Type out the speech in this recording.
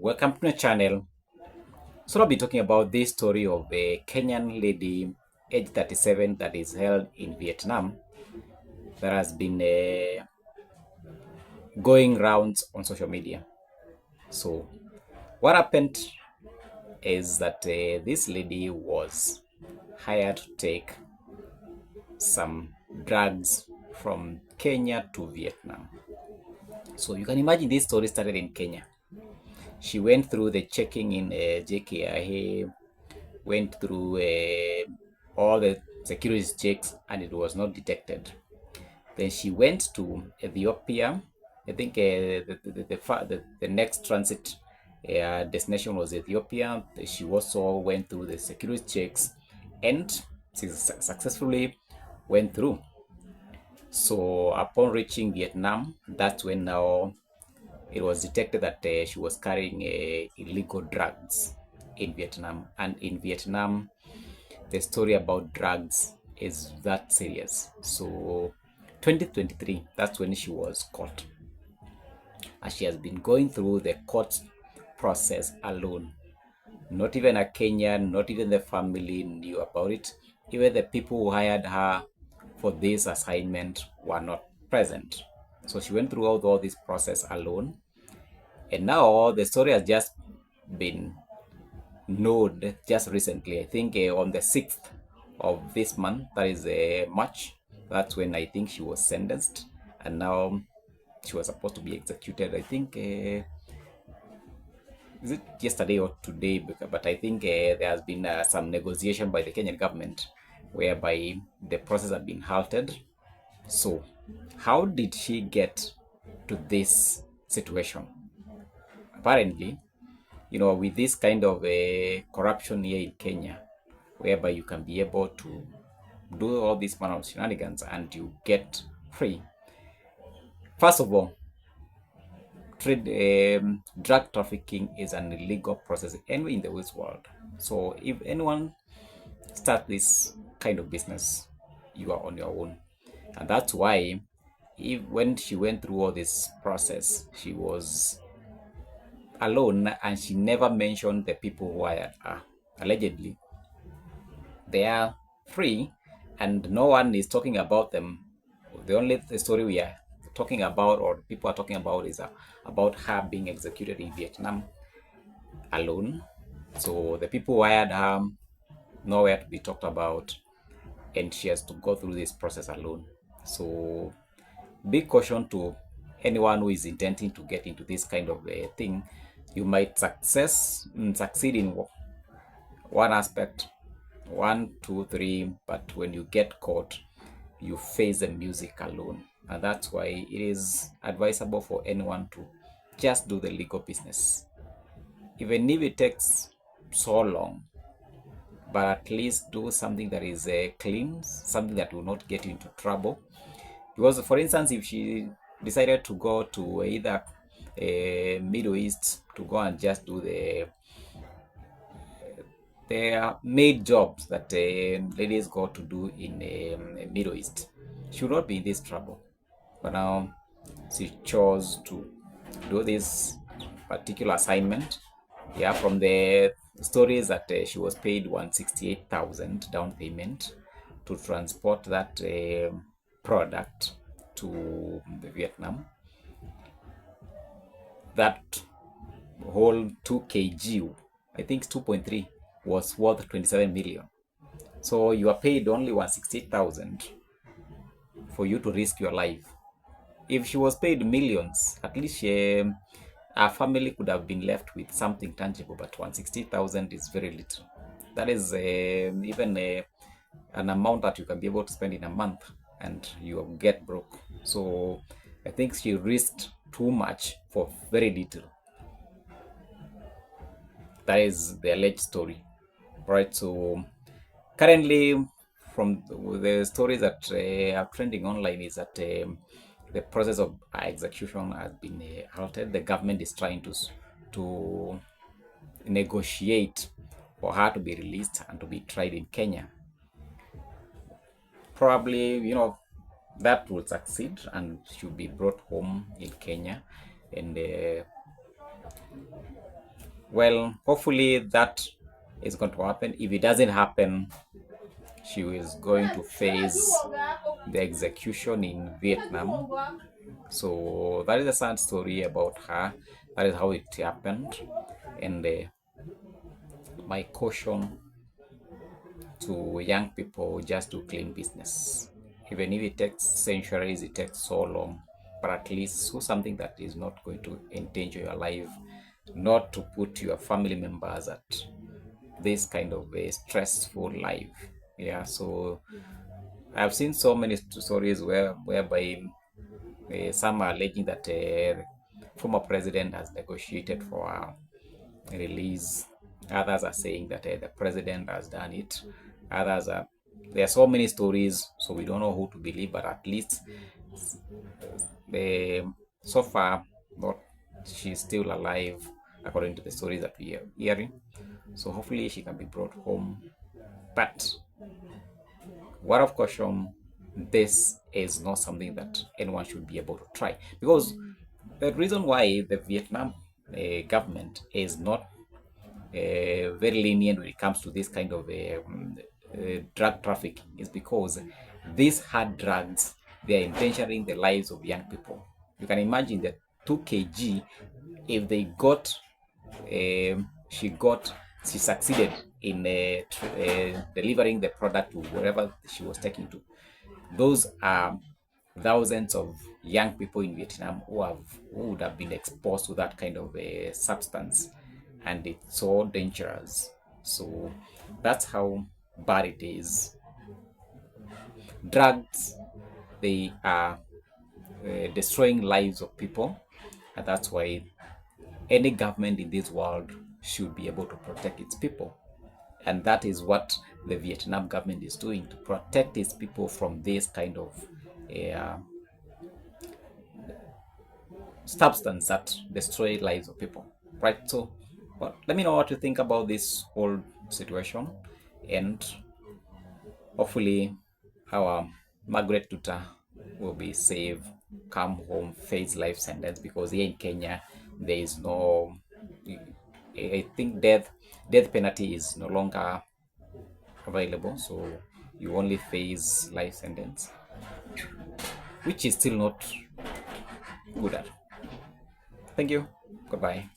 Welcome to the channel. So I'll be talking about this story of a Kenyan lady, age 37, that is held in Vietnam, that has been going rounds on social media. So what happened is that this lady was hired to take some drugs from Kenya to Vietnam. So you can imagine this story started in Kenya. She went through the checking in JKIA, went through all the security checks, and it was not detected. Then she went to Ethiopia. I think the next transit destination was Ethiopia. She also went through the security checks and she successfully went through. So upon reaching Vietnam, that's when now it was detected that she was carrying illegal drugs in Vietnam. And in Vietnam, the story about drugs is that serious. So 2023, that's when she was caught. And she has been going through the court process alone. Not even a Kenyan, not even the family knew about it. Even the people who hired her for this assignment were not present. So she went through all this process alone. And now the story has just been known just recently. I think on the 6th of this month, that is March, that's when I think she was sentenced. And now she was supposed to be executed. I think, is it yesterday or today? But I think there has been some negotiation by the Kenyan government whereby the process had been halted. So, how did she get to this situation? Apparently, with this kind of corruption here in Kenya, whereby you can be able to do all these manner of shenanigans and you get free. First of all, drug trafficking is an illegal process anywhere in the West world. So if anyone starts this kind of business, you are on your own. And that's why when she went through all this process, she was alone and she never mentioned the people who hired her. Allegedly, they are free and no one is talking about them. The only story we are talking about or people are talking about is about her being executed in Vietnam alone. So the people who hired her nowhere to be talked about, and she has to go through this process alone. So big caution to anyone who is intending to get into this kind of thing. You might succeed in one aspect, one, two, three, but when you get caught, you face the music alone. And that's why it is advisable for anyone to just do the legal business. Even if it takes so long, but at least do something that is clean, something that will not get you into trouble. Because, for instance, if she decided to go to either Middle East to go and just do the maid jobs that ladies go to do in Middle East, she would not be in this trouble. But now she chose to do this particular assignment. Yeah, from the stories that she was paid 168,000 down payment to transport that product to Vietnam. That whole 2 kg, I think 2.3, was worth 27 million. So you are paid only 168,000 for you to risk your life. If she was paid millions, at least our family could have been left with something tangible, but 160,000 is very little. That is even an amount that you can be able to spend in a month and you get broke. So I think she risked too much for very little. That is the alleged story, right? So currently, from the stories that are trending online, is that the process of execution has been halted. The government is trying to negotiate for her to be released and to be tried in Kenya. Probably, that will succeed and she'll be brought home in Kenya. And Well, hopefully that is going to happen. If it doesn't happen, she is going to face the execution in Vietnam. So that is a sad story about her. That is how it happened. And my caution to young people, just to clean business. Even if it takes centuries, it takes so long, but at least do something that is not going to endanger your life, not to put your family members at this kind of a stressful life. Yeah, so I've seen so many stories whereby some are alleging that former president has negotiated for a release. Others are saying that the president has done it. Others are There are so many stories, so we don't know who to believe. But at least the so far, not she's still alive according to the stories that we are hearing. So hopefully she can be brought home. But word of caution, this is not something that anyone should be able to try, because the reason why the Vietnam government is not very lenient when it comes to this kind of drug trafficking is because these hard drugs, they are endangering the lives of young people. You can imagine that 2 kg, if they got she got she succeeded in delivering the product to wherever she was taking to. Those are thousands of young people in Vietnam who would have been exposed to that kind of a substance, and it's so dangerous. So that's how bad it is. Drugs, they are destroying lives of people, and that's why any government in this world should be able to protect its people. And that is what the Vietnam government is doing, to protect its people from this kind of uh, substance that destroy lives of people, right? So, well, let me know what you think about this whole situation, and hopefully our Margaret NDUTA will be safe, come home, face life sentence, because here in Kenya there is no, I think death penalty is no longer available, so you only face life sentence, which is still not good at. Thank you. Goodbye.